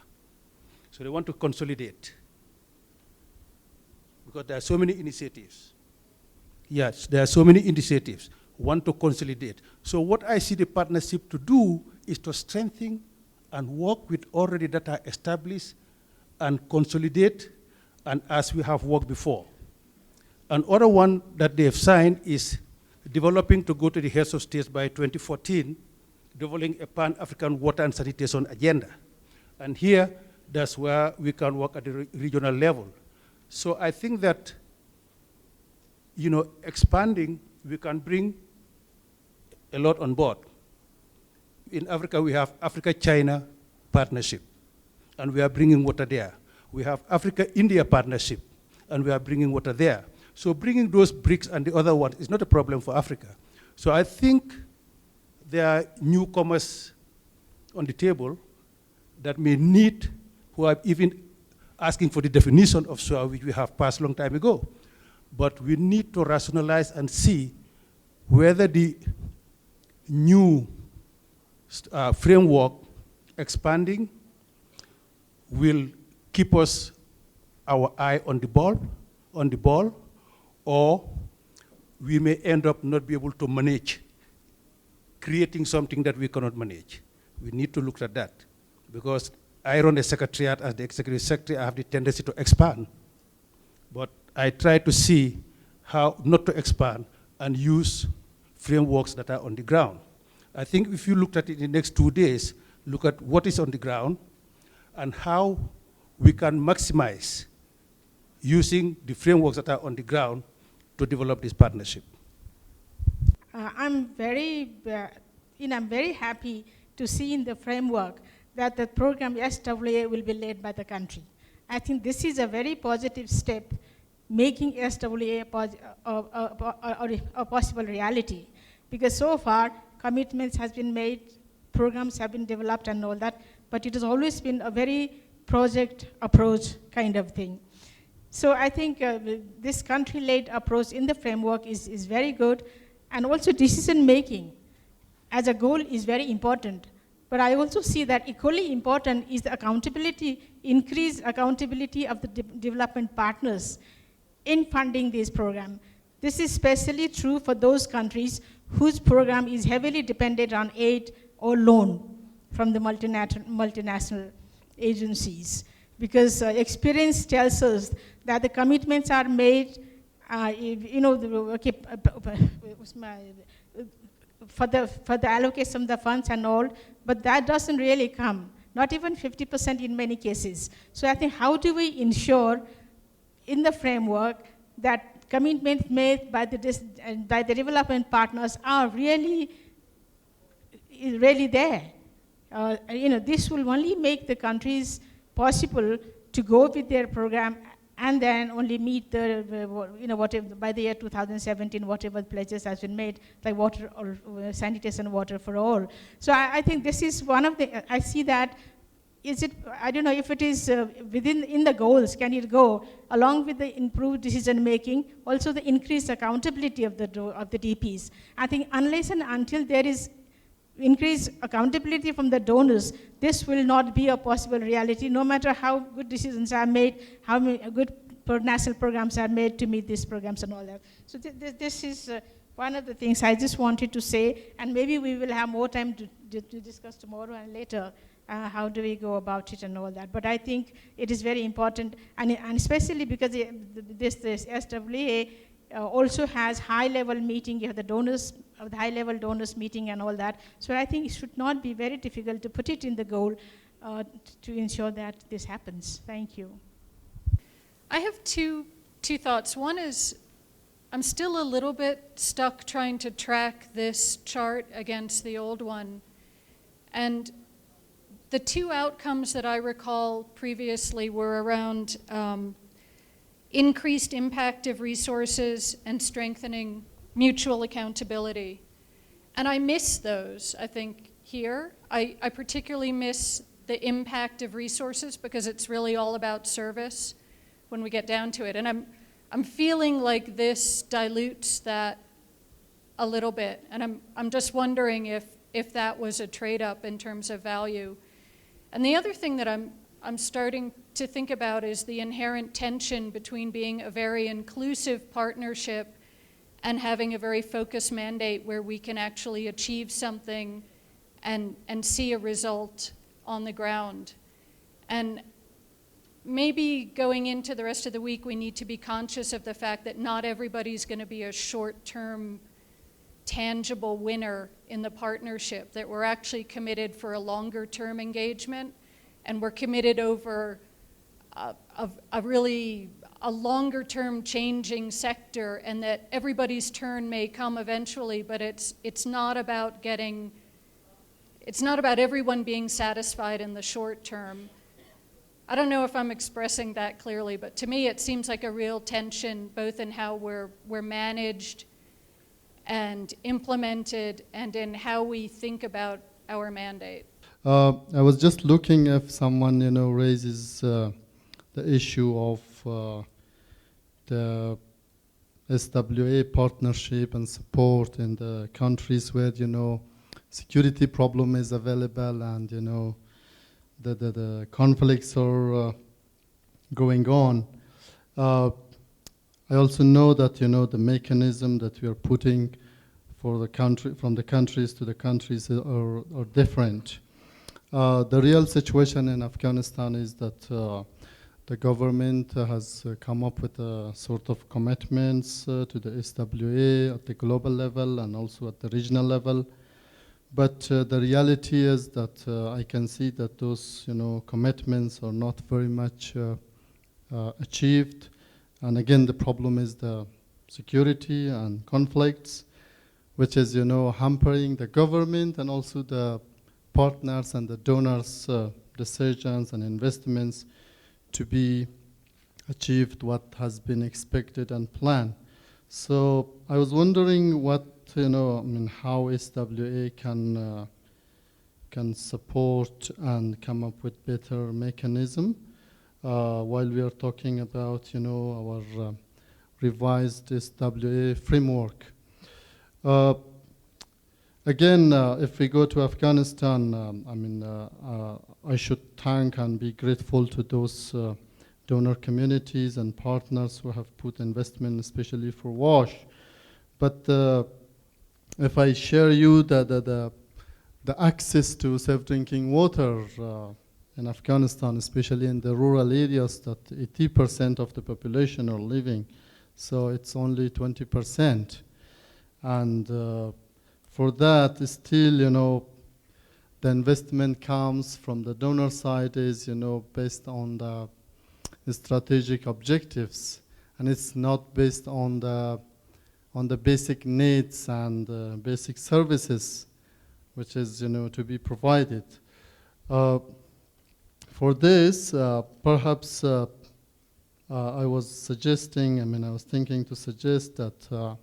So they want to consolidate, because there are so many initiatives. Yes, there are so many initiatives. Want to consolidate. So what I see the partnership to do is to strengthen and work with already that are established and consolidate, and as we have worked before. Another one that they have signed is developing to go to the heads of states by 2014, developing a Pan-African water and sanitation agenda. And here, that's where we can work at the regional level. So I think that, expanding, we can bring a lot on board. In Africa, we have Africa-China partnership, and we are bringing water there. We have Africa-India partnership, and we are bringing water there. So bringing those BRICS and the other ones is not a problem for Africa. So I think there are newcomers on the table that may need, who are even asking for the definition of SWA, which we have passed a long time ago. But we need to rationalize and see whether the new framework expanding will keep us our eye on the ball, or we may end up not be able to manage, creating something that we cannot manage. We need to look at that, because I run a secretariat as the executive secretary. I have the tendency to expand, but I try to see how not to expand and use frameworks that are on the ground. I think if you looked at it in the next 2 days, look at what is on the ground and how we can maximize using the frameworks that are on the ground to develop this partnership. I'm very happy to see in the framework that the program SWA will be led by the country. I think this is a very positive step, making SWA a possible reality. Because so far, commitments has been made, programs have been developed and all that, but it has always been a very project approach kind of thing. So I think this country-led approach in the framework is very good. And also decision making as a goal is very important. But I also see that equally important is the accountability, increased accountability of the development partners in funding this program. This is especially true for those countries whose program is heavily dependent on aid or loan from the multinational agencies. Because experience tells us that the commitments are made, for the allocation of the funds and all, but that doesn't really come, not even 50% in many cases. So I think, how do we ensure in the framework that commitments made by the development partners are really there? This will only make the countries possible to go with their program and then only meet the, whatever, by the year 2017, whatever pledges has been made, like water or sanitation, water for all. So I think this is one of the, I see that, I don't know if it is in the goals, can it go along with the improved decision making, also the increased accountability of the DPs. I think unless and until there is increased accountability from the donors, this will not be a possible reality, no matter how good decisions are made, how good national programs are made to meet these programs and all that. So this is one of the things I just wanted to say, and maybe we will have more time to discuss tomorrow and later how do we go about it and all that. But I think it is very important, and especially because this SWA also has high-level meeting, you have the donors, the high-level donors meeting and all that. So I think it should not be very difficult to put it in the goal to ensure that this happens. Thank you. I have two thoughts. One is, I'm still a little bit stuck trying to track this chart against the old one. And the two outcomes that I recall previously were around increased impact of resources and strengthening mutual accountability. And I miss those, I think, here. I particularly miss the impact of resources because it's really all about service when we get down to it. And I'm feeling like this dilutes that a little bit. And I'm just wondering if that was a trade-up in terms of value. And the other thing that I'm starting to think about is the inherent tension between being a very inclusive partnership and having a very focused mandate where we can actually achieve something and see a result on the ground. And maybe going into the rest of the week, we need to be conscious of the fact that not everybody's going to be a short-term, tangible winner in the partnership, that we're actually committed for a longer-term engagement, and we're committed over a really longer-term changing sector, and that everybody's turn may come eventually, but it's not about everyone being satisfied in the short term. I don't know if I'm expressing that clearly, but to me it seems like a real tension both in how we're managed and implemented and in how we think about our mandate. I was just looking if someone, raises the issue of the SWA partnership and support in the countries where, security problem is available and, the conflicts are going on. I also know that, the mechanism that we are putting for the country, from the countries to the countries are different. The real situation in Afghanistan is that the government has come up with a sort of commitments to the SWA at the global level and also at the regional level. But the reality is that I can see that those commitments are not very much achieved. And again, the problem is the security and conflicts, which is hampering the government and also the partners and the donors' decisions and investments to be achieved what has been expected and planned. So I was wondering what, how SWA can support and come up with better mechanism while we are talking about, our revised SWA framework. Again, if we go to Afghanistan, I should thank and be grateful to those donor communities and partners who have put investment, especially for WASH. But if I share you the access to safe drinking water in Afghanistan, especially in the rural areas, that 80% of the population are living, so it's only 20%. And for that, still, the investment comes from the donor side is, based on the strategic objectives, and it's not based on the basic needs and basic services, which is, to be provided. For this, perhaps I was thinking to suggest that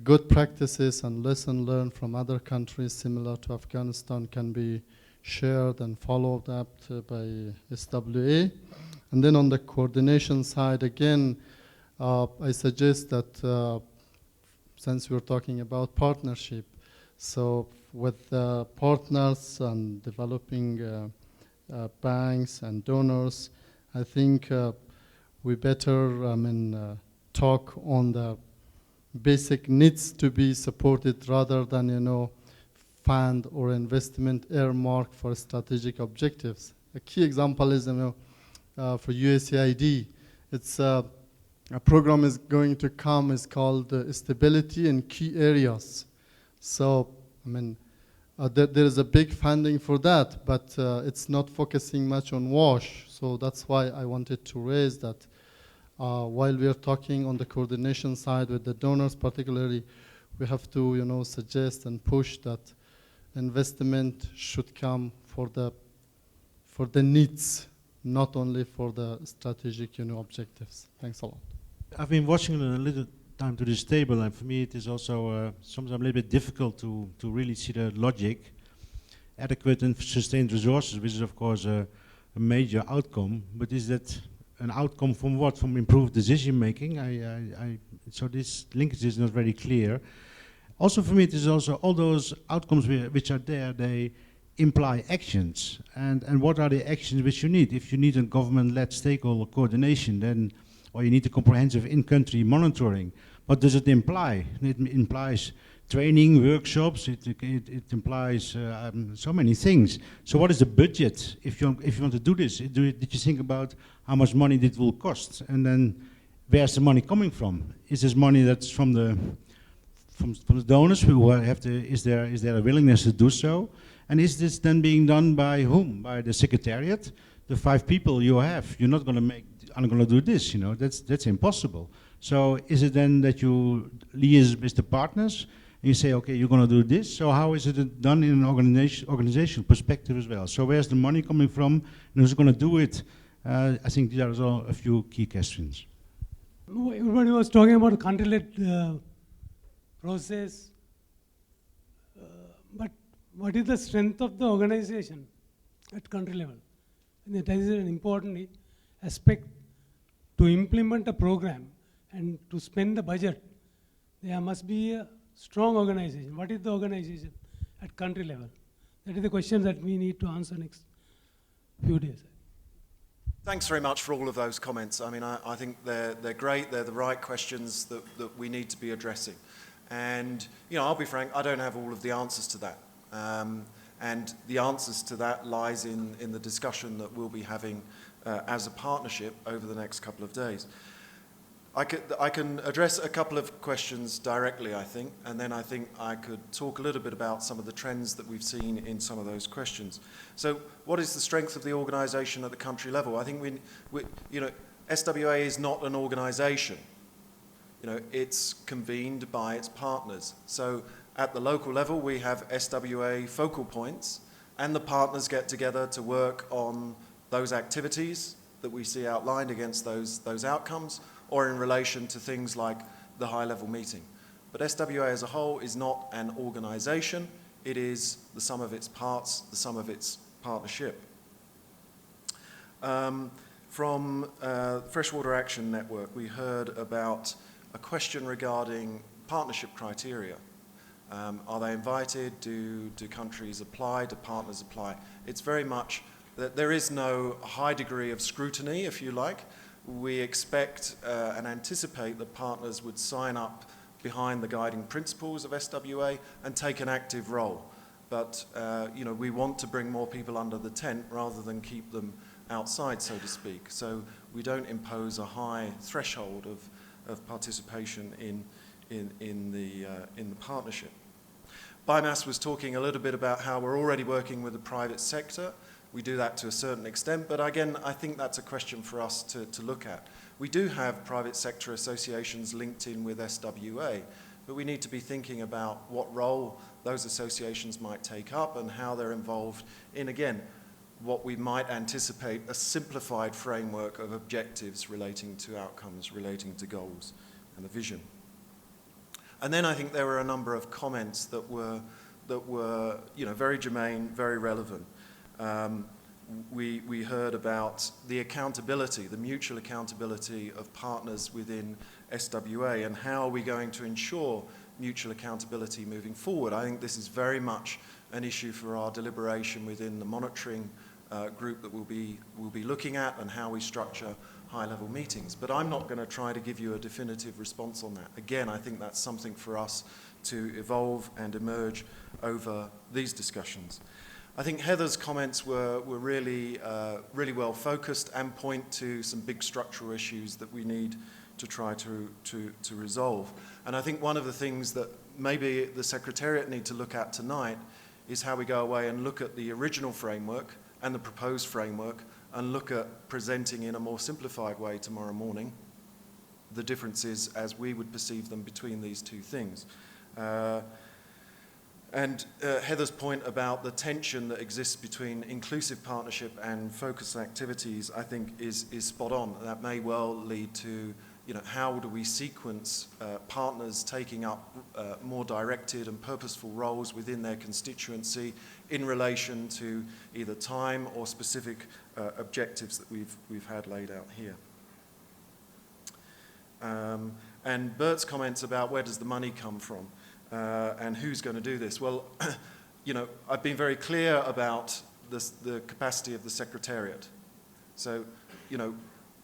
good practices and lessons learned from other countries similar to Afghanistan can be shared and followed up by SWA. And then on the coordination side, again, I suggest that since we're talking about partnership, so with partners and developing banks and donors, I think we better talk on the basic needs to be supported rather than fund or investment earmarked for strategic objectives. A key example is for USAID, it's a program is going to come is called Stability in Key Areas. So there is a big funding for that, but it's not focusing much on WASH. So that's why I wanted to raise that. While we are talking on the coordination side with the donors particularly, we have to suggest and push that investment should come for the needs, not only for the strategic objectives. Thanks a lot. I've been watching a little time to this table, and for me it is also sometimes a little bit difficult to really see the logic. Adequate and sustained resources, which is of course a major outcome, but is that an outcome from what? From improved decision making? So this linkage is not very clear. Also for me it is also all those outcomes which are there, they imply actions. And what are the actions which you need? If you need a government-led stakeholder coordination, then, or you need a comprehensive in-country monitoring, what does it imply? It implies training, workshops, it implies so many things. So what is the budget if you want to do this? Did you think about how much money it will cost? And then where's the money coming from? Is this money that's from the donors who have to, is there a willingness to do so? And is this then being done by whom? By the secretariat? The 5 people you have, you're not going to do this, that's impossible. So is it then that you liaise with the partners and you say, okay, you're going to do this? So how is it done in an organizational perspective as well? So where's the money coming from and who's going to do it? I think these are also a few key questions. Everybody was talking about country-led process, but what is the strength of the organization at country level? And that is an important aspect to implement a program and to spend the budget. There must be a strong organization. What is the organization at country level? That is the question that we need to answer next few days. Thanks very much for all of those comments. I mean, I think they're great. They're the right questions that we need to be addressing. And, I'll be frank, I don't have all of the answers to that. And the answers to that lies in the discussion that we'll be having as a partnership over the next couple of days. I can address a couple of questions directly, I think, and then I think I could talk a little bit about some of the trends that we've seen in some of those questions. So what is the strength of the organisation at the country level? I think SWA is not an organisation. It's convened by its partners. So at the local level, we have SWA focal points, and the partners get together to work on those activities that we see outlined against those outcomes, or in relation to things like the high-level meeting. But SWA as a whole is not an organisation. It is the sum of its parts, the sum of its partnership. From Freshwater Action Network, we heard about a question regarding partnership criteria. Are they invited? Do countries apply? Do partners apply? It's very much that there is no high degree of scrutiny, if you like. We expect and anticipate that partners would sign up behind the guiding principles of SWA and take an active role. But we want to bring more people under the tent rather than keep them outside, so to speak. So we don't impose a high threshold of participation in the partnership. Biomass was talking a little bit about how we're already working with the private sector. We do that to a certain extent, but again, I think that's a question for us to look at. We do have private sector associations linked in with SWA, but we need to be thinking about what role those associations might take up and how they're involved in, again, what we might anticipate a simplified framework of objectives relating to outcomes, relating to goals and the vision. And then I think there were a number of comments that were very germane, very relevant. We heard about the accountability, the mutual accountability of partners within SWA, and how are we going to ensure mutual accountability moving forward. I think this is very much an issue for our deliberation within the monitoring group that we'll be looking at, and how we structure high-level meetings. But I'm not going to try to give you a definitive response on that. Again, I think that's something for us to evolve and emerge over these discussions. I think Heather's comments were really well focused and point to some big structural issues that we need to try to resolve. And I think one of the things that maybe the Secretariat need to look at tonight is how we go away and look at the original framework and the proposed framework, and look at presenting in a more simplified way tomorrow morning the differences as we would perceive them between these two things. And Heather's point about the tension that exists between inclusive partnership and focused activities, I think, is spot on. That may well lead to, how do we sequence partners taking up more directed and purposeful roles within their constituency in relation to either time or specific objectives that we've had laid out here. And Bert's comments about where does the money come from and who's going to do this. Well, I've been very clear about the capacity of the Secretariat. So,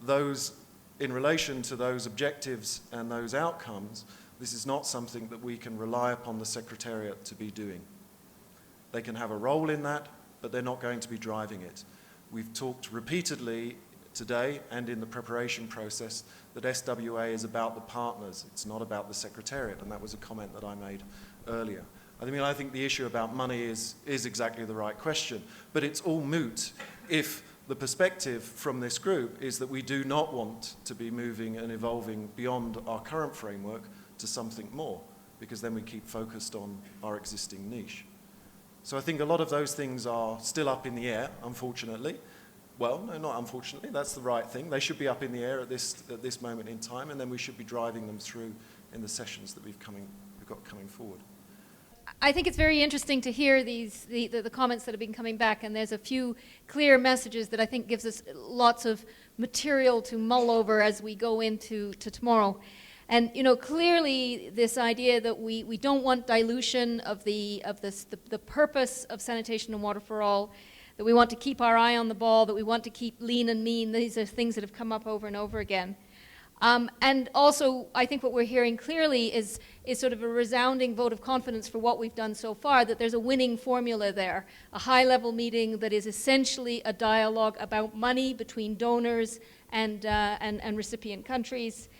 those, in relation to those objectives and those outcomes, this is not something that we can rely upon the Secretariat to be doing. They can have a role in that, but they're not going to be driving it. We've talked repeatedly today and in the preparation process that SWA is about the partners. It's not about the Secretariat, and that was a comment that I made earlier. I think the issue about money is exactly the right question, but it's all moot if the perspective from this group is that we do not want to be moving and evolving beyond our current framework to something more, because then we keep focused on our existing niche. So I think a lot of those things are still up in the air, unfortunately. Well, no, not unfortunately, that's the right thing. They should be up in the air at this moment in time, and then we should be driving them through in the sessions that we've got coming forward. I think it's very interesting to hear the comments that have been coming back, and there's a few clear messages that I think gives us lots of material to mull over as we go into tomorrow. And clearly this idea that we don't want dilution of the purpose of sanitation and water for all, that we want to keep our eye on the ball, that we want to keep lean and mean. These are things that have come up over and over again. And also, I think what we're hearing clearly is sort of a resounding vote of confidence for what we've done so far, that there's a winning formula there, a high-level meeting that is essentially a dialogue about money between donors and recipient countries,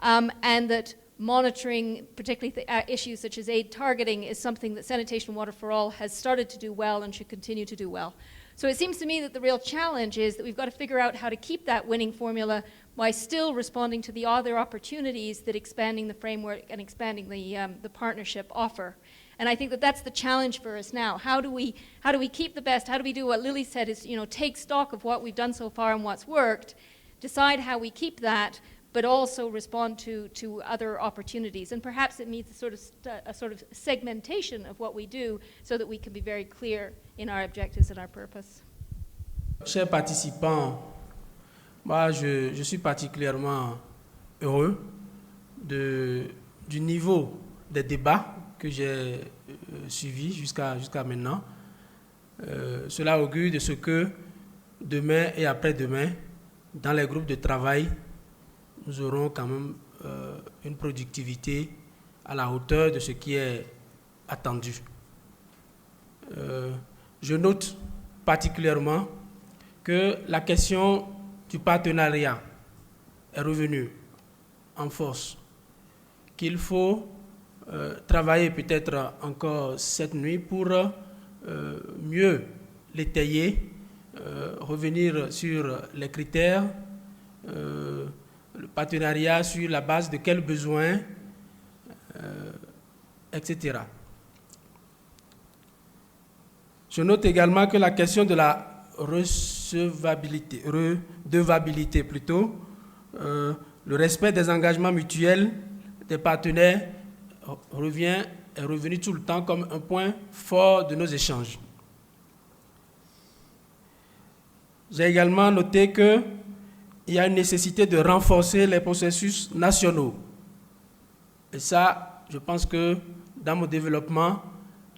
and that monitoring, particularly issues such as aid targeting, is something that Sanitation and Water for All has started to do well and should continue to do well. So it seems to me that the real challenge is that we've got to figure out how to keep that winning formula while still responding to the other opportunities that expanding the framework and expanding the partnership offer. And I think that that's the challenge for us now. How do we keep the best? How do we do what Lily said is, take stock of what we've done so far and what's worked, decide how we keep that, but also respond to other opportunities. And perhaps it means a sort of segmentation of what we do so that we can be very clear in our objectives and our purpose. Chers participants, moi je suis particulièrement heureux du niveau des débats que j'ai suivis jusqu'à maintenant, cela augure de ce que demain et après-demain, dans les groupes de travail, nous aurons quand même une productivité à la hauteur de ce qui est attendu. Je note particulièrement que la question du partenariat est revenue en force, qu'il faut travailler peut-être encore cette nuit pour mieux l'étayer, revenir sur les critères, le partenariat sur la base de quels besoins, etc. Je note également que la question de la redevabilité plutôt, le respect des engagements mutuels des partenaires est revenu tout le temps comme un point fort de nos échanges. J'ai également noté qu'il y a une nécessité de renforcer les processus nationaux. Et ça, je pense que dans mon développement,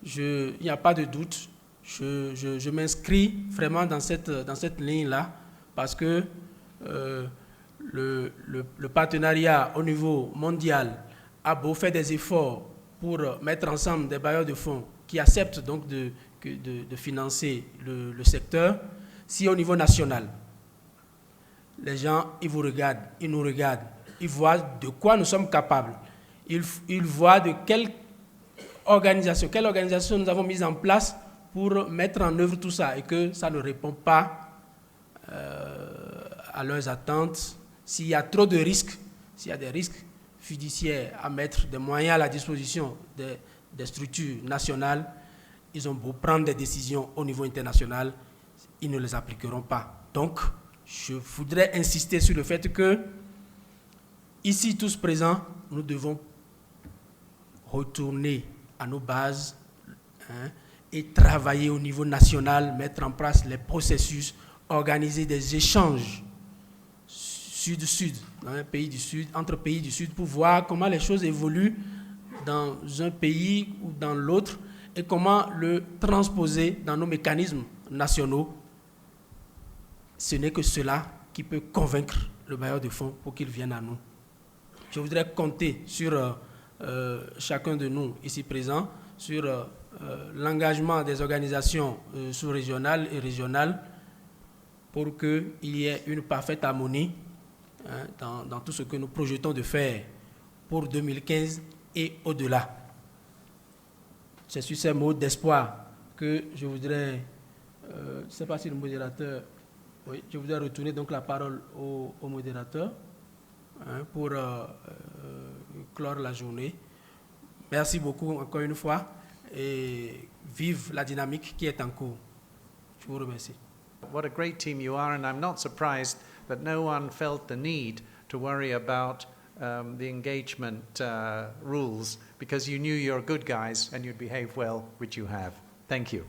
il n'y a pas de doute. Je m'inscris vraiment dans cette ligne-là parce que le partenariat au niveau mondial a beau faire des efforts pour mettre ensemble des bailleurs de fonds qui acceptent donc de financer le secteur. Si au niveau national, les gens, ils vous regardent, ils nous regardent, ils voient de quoi nous sommes capables, ils voient de quelle organisation nous avons mise en place pour mettre en œuvre tout ça et que ça ne répond pas à leurs attentes. S'il y a trop de risques, s'il y a des risques fiduciaires à mettre des moyens à la disposition des structures nationales, ils ont beau prendre des décisions au niveau international, ils ne les appliqueront pas. Donc, je voudrais insister sur le fait que, ici tous présents, nous devons retourner à nos bases et travailler au niveau national, mettre en place les processus, organiser des échanges sud-sud, dans un pays du sud, entre pays du sud, pour voir comment les choses évoluent dans un pays ou dans l'autre et comment le transposer dans nos mécanismes nationaux. Ce n'est que cela qui peut convaincre le bailleur de fonds pour qu'il vienne à nous. Je voudrais compter sur chacun de nous ici présents, sur l'engagement des organisations sous-régionales et régionales pour qu'il y ait une parfaite harmonie dans tout ce que nous projetons de faire pour 2015 et au-delà. C'est sur ces mots d'espoir que je voudrais, je ne sais pas si le modérateur, oui, je voudrais retourner donc la parole au modérateur pour clore la journée. Merci beaucoup encore une fois et vive la dynamique qui est en cours. Je vous remercie. What a great team you are, and I'm not surprised that no one felt the need to worry about the engagement rules because you knew you're good guys and you'd behave well, which you have. Thank you.